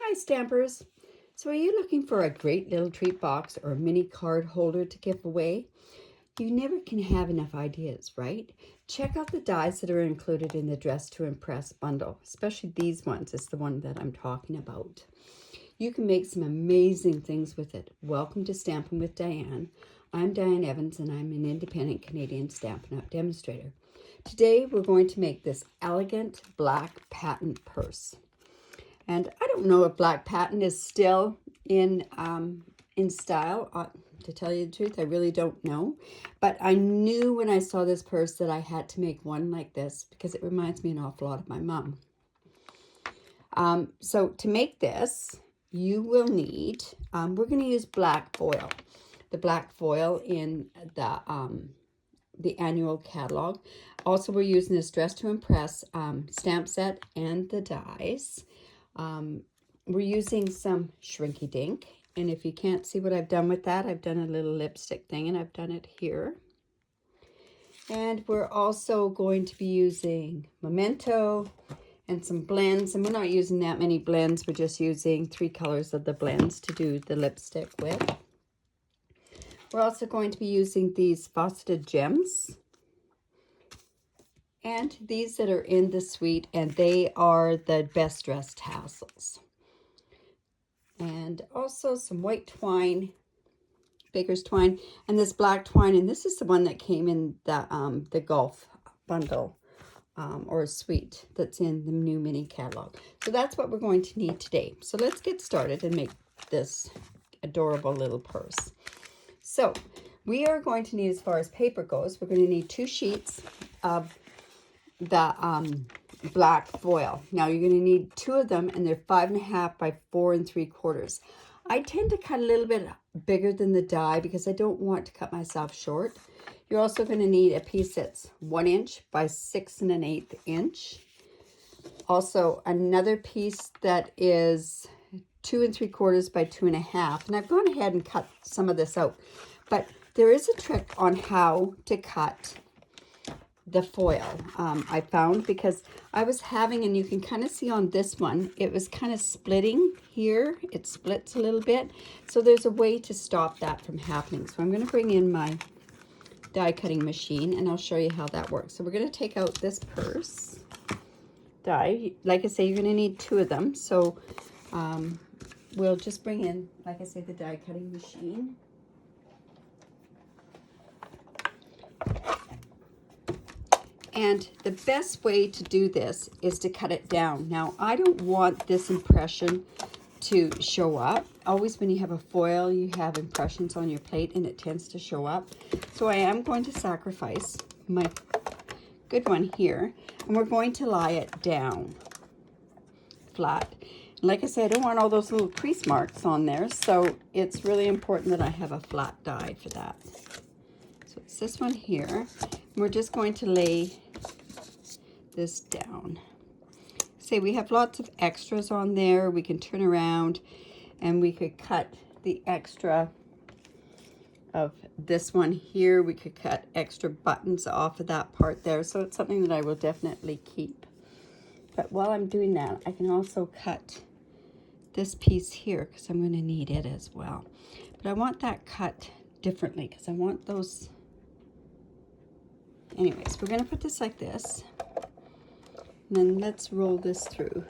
Hi Stampers! So are you looking for a great little treat box or a mini card holder to give away? You never can have enough ideas, right? Check out the dies that are included in the Dress to Impress bundle, especially these ones. It's the one that I'm talking about. You can make some amazing things with it. Welcome to Stampin' with Diane. I'm Diane Evans and I'm an independent Canadian Stampin' Up! Demonstrator. Today we're going to make this elegant black patent purse. And I don't know if black patent is still in style. To tell you the truth, I really don't know. But I knew when I saw this purse that I had to make one like this because it reminds me an awful lot of my mom. So to make this, you will need, we're going to use black foil. The black foil in the annual catalog. Also, we're using this Dress to Impress stamp set and the dies. We're using some Shrinky Dink, and if you can't see what I've done with that, I've done a little lipstick thing, and I've done it here. And we're also going to be using Memento and some blends, and we're not using that many blends. We're just using 3 colors of the blends to do the lipstick with. We're also going to be using these faceted gems. And these that are in the suite, and they are the Best Dressed tassels. And also some white twine, baker's twine, and this black twine. And this is the one that came in the Golf bundle or suite that's in the new mini catalog. So that's what we're going to need today. So let's get started and make this adorable little purse. So we are going to need, as far as paper goes, we're going to need 2 sheets of the black foil. Now you're going to need 2 of them, and they're 5.5 by 4 3/4. I tend to cut a little bit bigger than the die because I don't want to cut myself short. You're also going to need a piece that's 1 inch by 6 1/8 inch. Also another piece that is 2 3/4 by 2 1/2. And I've gone ahead and cut some of this out, but there is a trick on how to cut the foil. I found, because I was having, and you can kind of see on this one, it was kind of splitting here. It splits a little bit. So there's a way to stop that from happening. So I'm going to bring in my die cutting machine and I'll show you how that works. So we're going to take out this purse die. Like I say, you're going to need 2 of them. So we'll just bring in, like I say, the die cutting machine. And the best way to do this is to cut it down. Now, I don't want this impression to show up. Always when you have a foil, you have impressions on your plate and it tends to show up. So I am going to sacrifice my good one here, and we're going to lie it down flat. And like I said, I don't want all those little crease marks on there, so it's really important that I have a flat die for that. So it's this one here. We're just going to lay this down. Say we have lots of extras on there. We can turn around and we could cut the extra of this one here. We could cut extra buttons off of that part there. So it's something that I will definitely keep. But while I'm doing that, I can also cut this piece here because I'm going to need it as well. But I want that cut differently because I want those. Anyways, we're going to put this like this, and then let's roll this through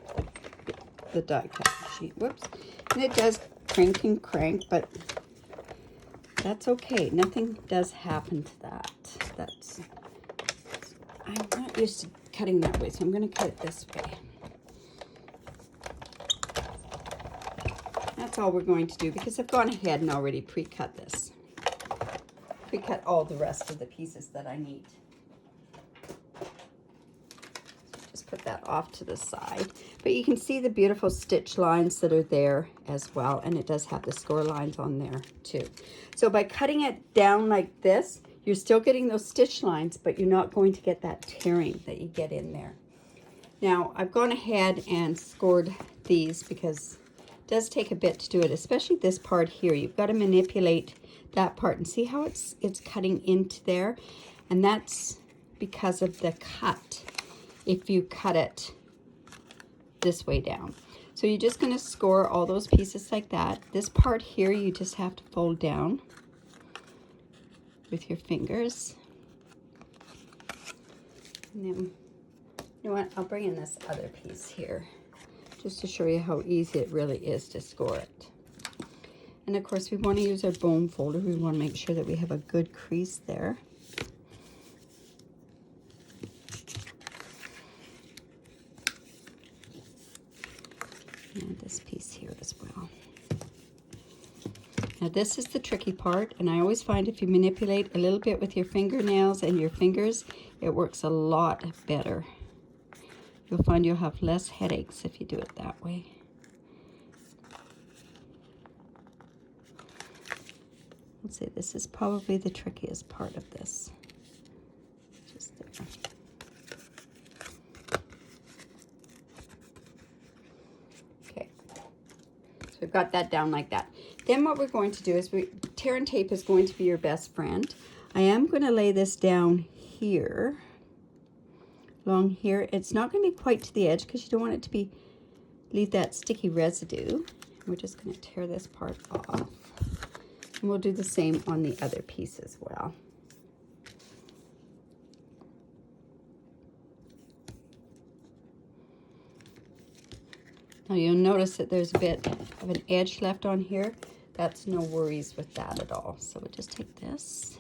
the die cut sheet. Whoops. And it does crank and crank, but that's okay. Nothing does happen to that. I'm not used to cutting that way, so I'm going to cut it this way. That's all we're going to do because I've gone ahead and already pre-cut this. Pre-cut all the rest of the pieces that I need. Put that off to the side, but you can see the beautiful stitch lines that are there as well, and it does have the score lines on there too. So by cutting it down like this, you're still getting those stitch lines, but you're not going to get that tearing that you get in there. Now I've gone ahead and scored these because it does take a bit to do it, especially this part here. You've got to manipulate that part and see how it's cutting into there, and that's because of the cut. If you cut it this way down. So you're just going to score all those pieces like that. This part here, you just have to fold down with your fingers. And then, you know what, I'll bring in this other piece here just to show you how easy it really is to score it. And of course, we want to use our bone folder. We want to make sure that we have a good crease there. And this piece here as well. Now this is the tricky part, and I always find if you manipulate a little bit with your fingernails and your fingers, it works a lot better. You'll find you'll have less headaches if you do it that way. Let's say this is probably the trickiest part of this. Just there. Okay, so we've got that down like that. Then what we're going to do is tear and tape is going to be your best friend. I am going to lay this down here, along here. It's not going to be quite to the edge because you don't want it to be, leave that sticky residue. We're just going to tear this part off. And we'll do the same on the other piece as well. Now you'll notice that there's a bit of an edge left on here. That's no worries with that at all. So we'll just take this.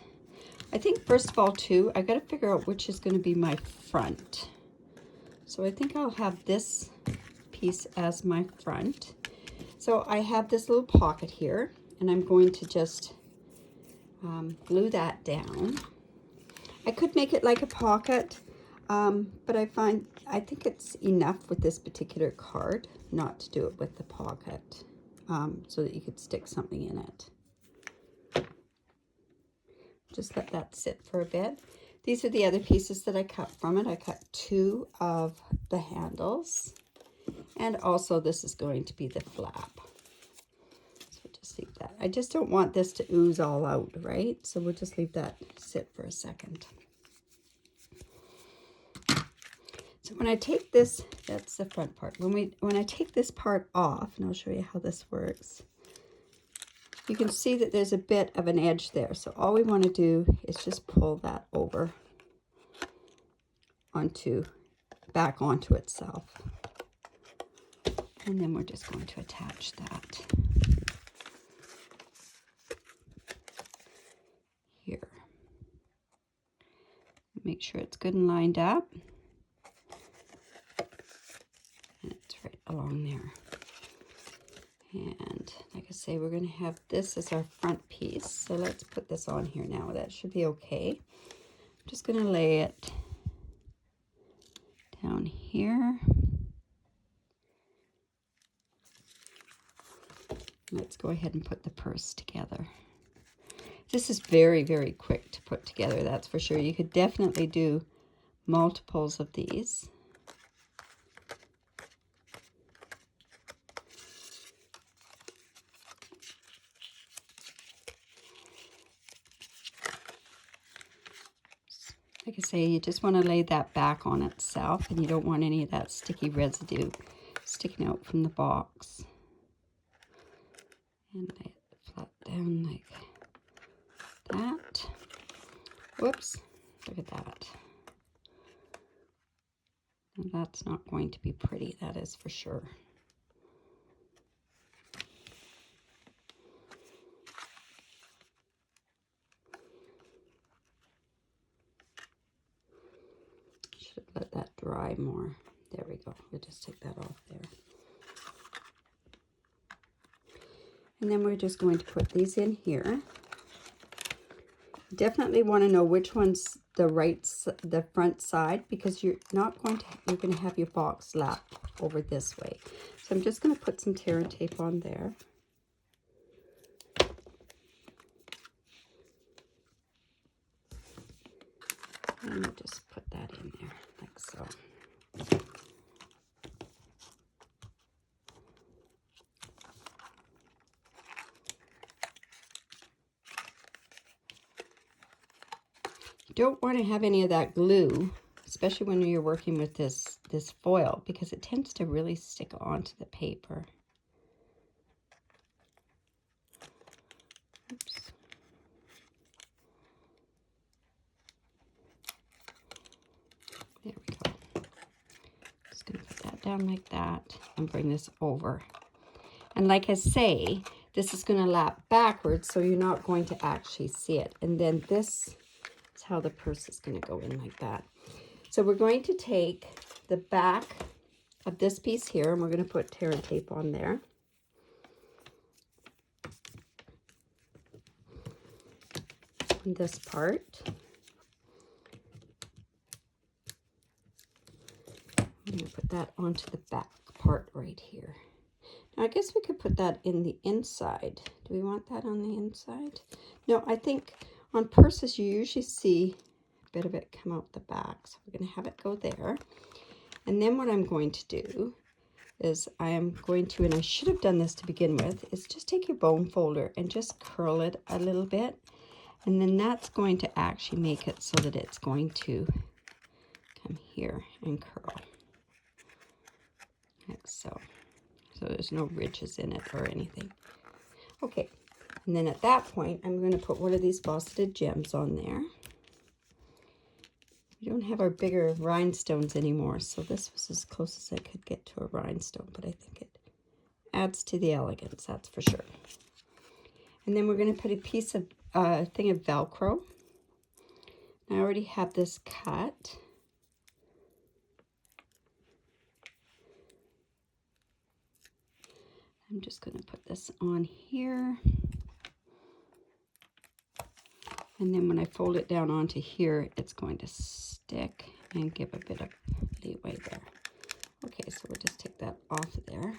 I think first of all too, I got to figure out which is going to be my front. So I think I'll have this piece as my front. So I have this little pocket here, and I'm going to just glue that down. I could make it like a pocket, but I think it's enough with this particular card not to do it with the pocket, so that you could stick something in it. Just let that sit for a bit. These are the other pieces that I cut from it. I cut 2 of the handles, and also this is going to be the flap. So just leave that. I just don't want this to ooze all out, right? So we'll just leave that sit for a second. So when I take this, that's the front part. When I take this part off, and I'll show you how this works, you can see that there's a bit of an edge there. So all we want to do is just pull that over back onto itself. And then we're just going to attach that here. Make sure it's good and lined up. And it's right along there. And like I say, we're going to have this as our front piece. So let's put this on here now. That should be okay. I'm just going to lay it down here. Let's go ahead and put the purse together. This is very, very quick to put together, that's for sure. You could definitely do multiples of these. Like I say, you just want to lay that back on itself, and you don't want any of that sticky residue sticking out from the box. And lay it flat down like that. Whoops, look at that. And that's not going to be pretty, that is for sure. Should let that dry more. There we go. We'll just take that off there. And then we're just going to put these in here. Definitely want to know which one's the front side, because you're going to have your box lap over this way. So I'm just going to put some tear and tape on there. And we'll just put that in there like so. You don't want to have any of that glue, especially when you're working with this this foil because it tends to really stick onto the paper. Oops. There we go. Just going to put that down like that and bring this over. And like I say, this is going to lap backwards, so you're not going to actually see it. And then this is how the purse is going to go in like that. So we're going to take the back of this piece here, and we're going to put tear and tape on there. And this part. I'm going to put that onto the back part right here. Now, I guess we could put that in the inside. Do we want that on the inside? No, I think on purses you usually see a bit of it come out the back. So we're going to have it go there. And then what I'm going to do is I am going to, and I should have done this to begin with, is just take your bone folder and just curl it a little bit. And then that's going to actually make it so that it's going to come here and curl. Like so. So there's no ridges in it or anything. Okay, and then at that point, I'm going to put one of these faceted gems on there. We don't have our bigger rhinestones anymore, so this was as close as I could get to a rhinestone, but I think it adds to the elegance, that's for sure. And then we're going to put a piece of thing of Velcro. I already have this cut. I'm just going to put this on here. And then when I fold it down onto here, it's going to stick and give a bit of leeway there. Okay, so we'll just take that off of there.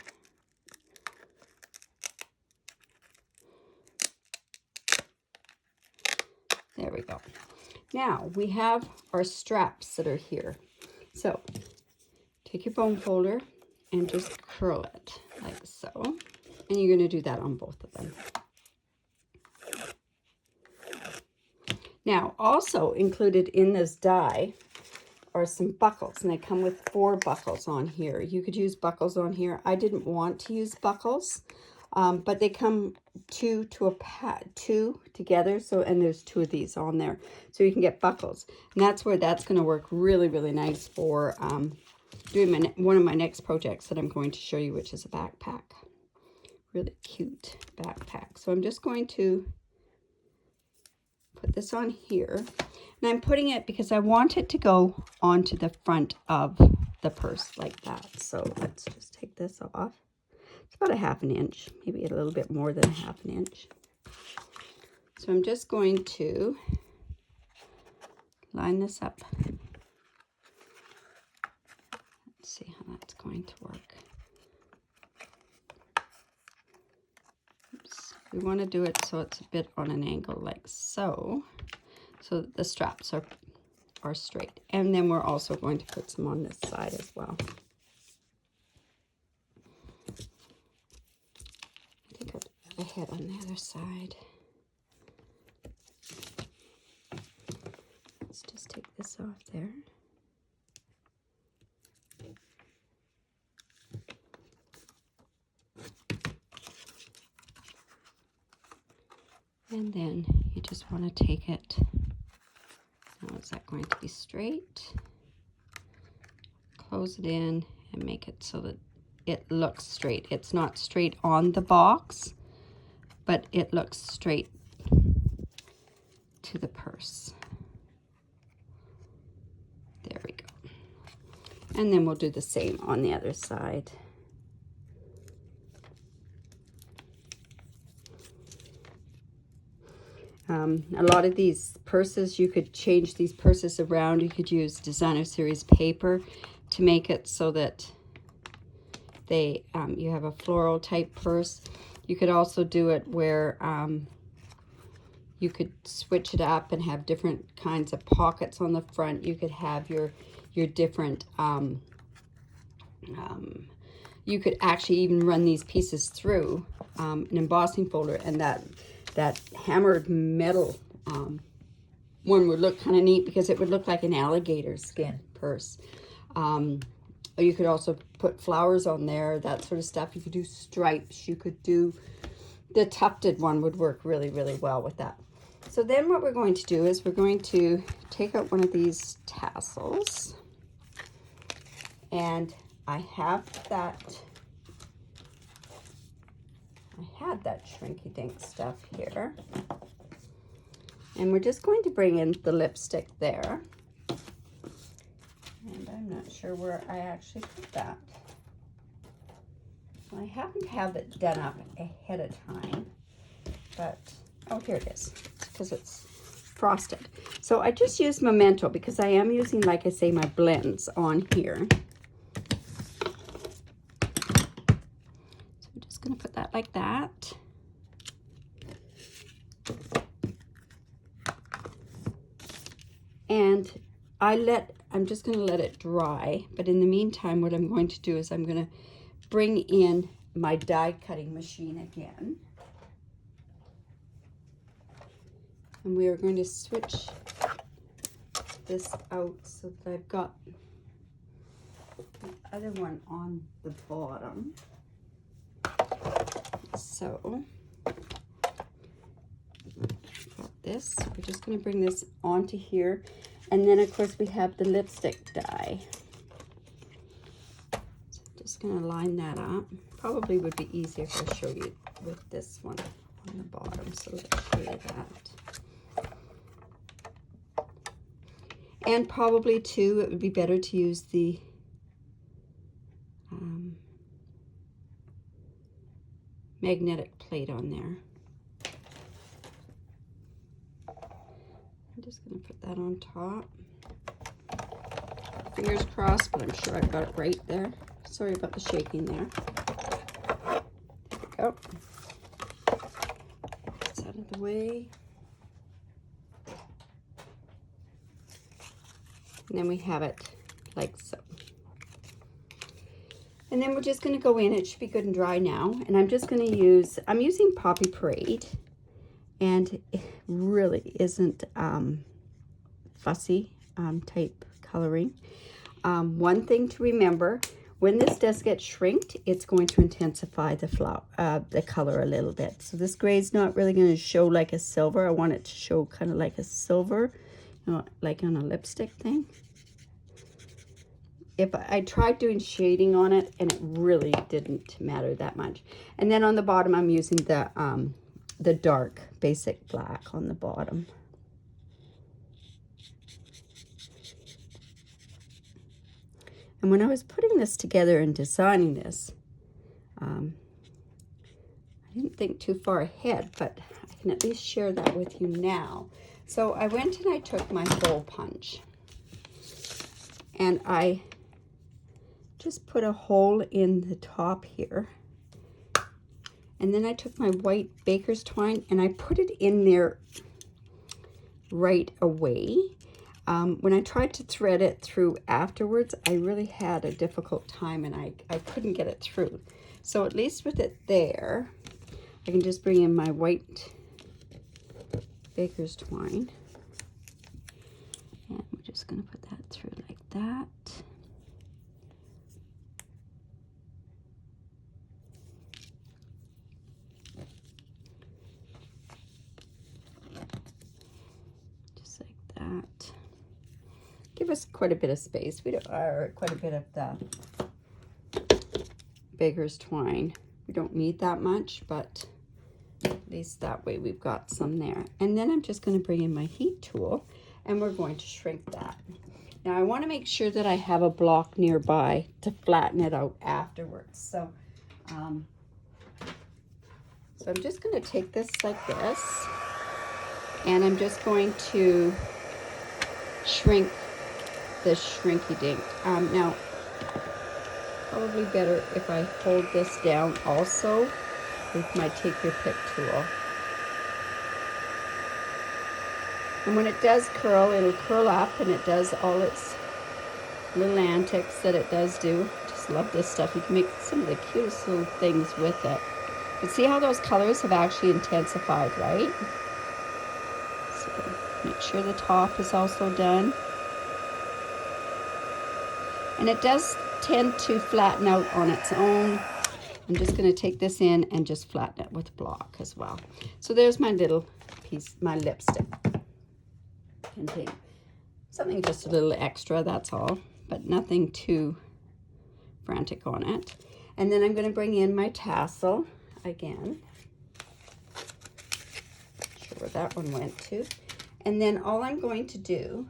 There we go. Now we have our straps that are here. So take your bone folder and just curl it like so. And you're going to do that on both of them. Now, also included in this die are some buckles, and they come with 4 buckles on here. You could use buckles on here. I didn't want to use buckles, but they come two together. So, and there's 2 of these on there, so you can get buckles, and that's where that's going to work really, really nice for doing one of my next projects that I'm going to show you, which is a backpack. Really cute backpack. So I'm just going to put this on here, and I'm putting it because I want it to go onto the front of the purse like that. So let's just take this off. It's about a 1/2 inch, maybe a little bit more than a 1/2 inch. So I'm just going to line this up. Let's see how that's going to work. We want to do it so it's a bit on an angle like so, so that the straps are straight. And then we're also going to put some on this side as well. I think I'll put a head on the other side. Let's just take this off there. And then you just want to take it. Now, is that going to be straight? Close it in and make it so that it looks straight. It's not straight on the box, but it looks straight to the purse. There we go. And then we'll do the same on the other side. A lot of these purses, you could change these purses around. You could use designer series paper to make it so that they you have a floral type purse. You could also do it where you could switch it up and have different kinds of pockets on the front. You could have your different you could actually even run these pieces through an embossing folder, and that hammered metal one would look kind of neat because it would look like an alligator skin purse. Or you could also put flowers on there, that sort of stuff. You could do stripes. You could do, the tufted one would work really, really well with that. So then what we're going to do is we're going to take out one of these tassels. And I have that, I had that shrinky dink stuff here. And we're just going to bring in the lipstick there. And I'm not sure where I actually put that. I happen to have it done up ahead of time, but, oh, here it is, because it's frosted. So I just use Memento because I am using, like I say, my blends on here. So I'm just going to put that like that. And I'm just going to let it dry, but in the meantime, what I'm going to do is I'm going to bring in my die cutting machine again. And we are going to switch this out so that I've got the other one on the bottom. So, got this. We're just going to bring this onto here. And then, of course, we have the lipstick die. So just going to line that up. Probably would be easier if I show you with this one on the bottom. So let's show you that. And probably, too, it would be better to use the magnetic plate on there. I'm just going to put that on top. Fingers crossed, but I'm sure I've got it right there. Sorry about the shaking there. There we go. It's out of the way. And then we have it like so. And then we're just going to go in. It should be good and dry now. And I'm just going to use, I'm using Poppy Parade. And it really isn't fussy type coloring. One thing to remember, when this does get shrinked, it's going to intensify the color a little bit. So this gray is not really going to show like a silver. I want it to show kind of like a silver, you know, like on a lipstick thing. If I tried doing shading on it, and it really didn't matter that much. And then on the bottom, I'm using the dark basic black on the bottom. And when I was putting this together and designing this, I didn't think too far ahead, but I can at least share that with you now. So I went and I took my hole punch, and I just put a hole in the top here. And then I took my white baker's twine and I put it in there right away. When I tried to thread it through afterwards, I really had a difficult time, and I couldn't get it through. So at least with it there, I can just bring in my white baker's twine. And we're just going to put that through like that. That. Give us quite a bit of space. We don't, or quite a bit of the baker's twine. We don't need that much, but at least that way we've got some there. And then I'm just going to bring in my heat tool, and we're going to shrink that. Now I want to make sure that I have a block nearby to flatten it out afterwards. So, I'm just going to take this like this, and I'm just going to shrink the shrinky dink. Now, probably better if I hold this down also with my take your pick tool. And when it does curl, it'll curl up, and it does all its little antics that it does do. Just love this stuff. You can make some of the cutest little things with it. But see how those colors have actually intensified, right? So make sure the top is also done. And it does tend to flatten out on its own. I'm just going to take this in and just flatten it with a block as well. So there's my little piece, my lipstick. Contain something just a little extra, that's all, but nothing too frantic on it. And then I'm going to bring in my tassel again. Not sure where that one went to. And then all I'm going to do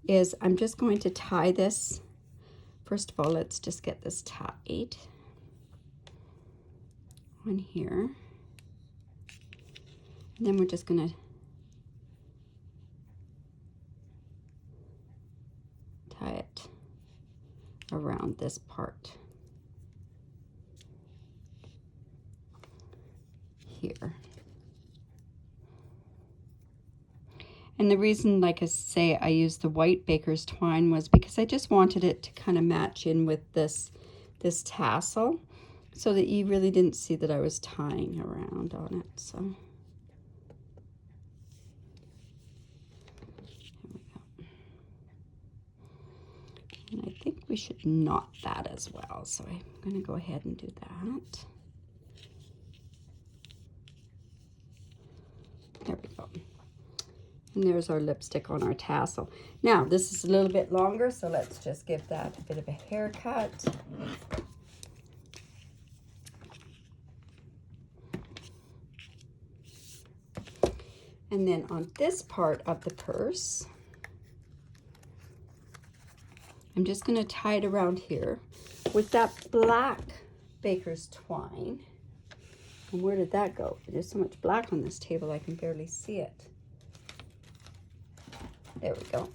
is I'm just going to tie this. First of all, let's just get this tied on here. And then we're just going to tie it around this part here. And the reason, like I say, I used the white baker's twine was because I just wanted it to kind of match in with this tassel so that you really didn't see that I was tying around on it. So there we go. And I think we should knot that as well. So I'm going to go ahead and do that. There we go. And there's our lipstick on our tassel. Now, this is a little bit longer, so let's just give that a bit of a haircut. And then on this part of the purse, I'm just going to tie it around here with that black baker's twine. And where did that go? There's so much black on this table I can barely see it. There we go.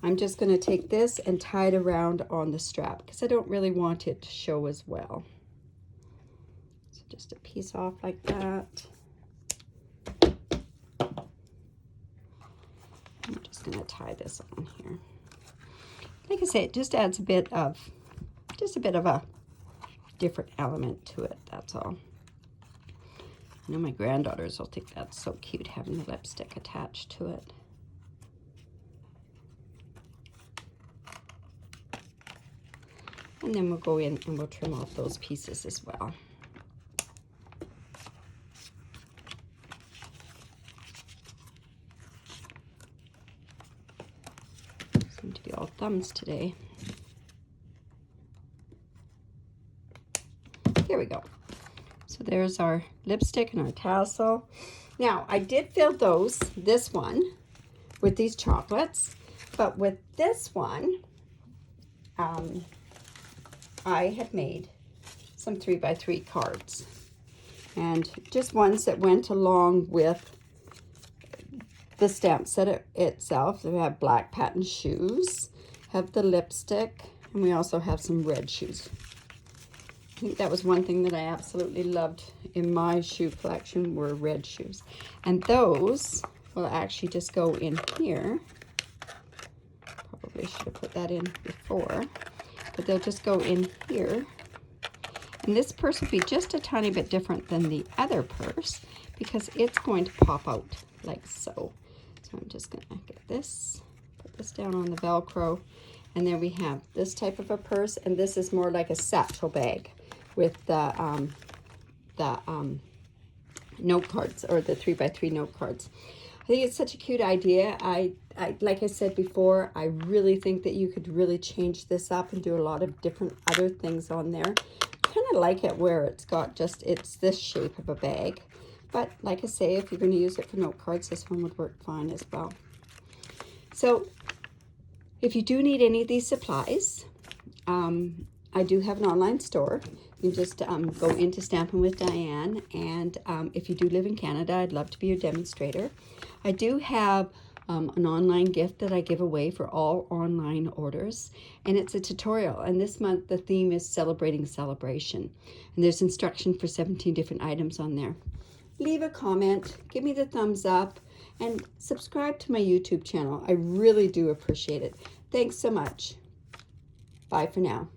I'm just going to take this and tie it around on the strap because I don't really want it to show as well. So just a piece off like that. I'm just going to tie this on here. Like I say, it just adds a bit of a different element to it, that's all. I know my granddaughters will think that's so cute having the lipstick attached to it. And then we'll go in and we'll trim off those pieces as well. Seem to be all thumbs today. Here we go. So there's our lipstick and our tassel. Now, I did fill this one, with these chocolates, but with this one, I had made some 3x3 cards, and just ones that went along with the stamp set itself. We have black patent shoes, have the lipstick, and we also have some red shoes. I think that was one thing that I absolutely loved in my shoe collection were red shoes. And those will actually just go in here. Probably should have put that in before. But they'll just go in here. And this purse will be just a tiny bit different than the other purse because it's going to pop out like so. So I'm just going to get this, put this down on the Velcro. And there we have this type of a purse. And this is more like a satchel bag with the note cards, or the 3x3 note cards. I think it's such a cute idea. I like I said before, I really think that you could really change this up and do a lot of different other things on there. I kind of like it where it's this shape of a bag. But like I say, if you're going to use it for note cards, this one would work fine as well. So if you do need any of these supplies, I do have an online store. You can just go into Stampin' with Diane, and if you do live in Canada, I'd love to be your demonstrator. I do have an online gift that I give away for all online orders, and it's a tutorial. And this month the theme is Celebrating Celebration, and there's instruction for 17 different items on there. Leave a comment, give me the thumbs up, and subscribe to my YouTube channel. I really do appreciate it. Thanks so much. Bye for now.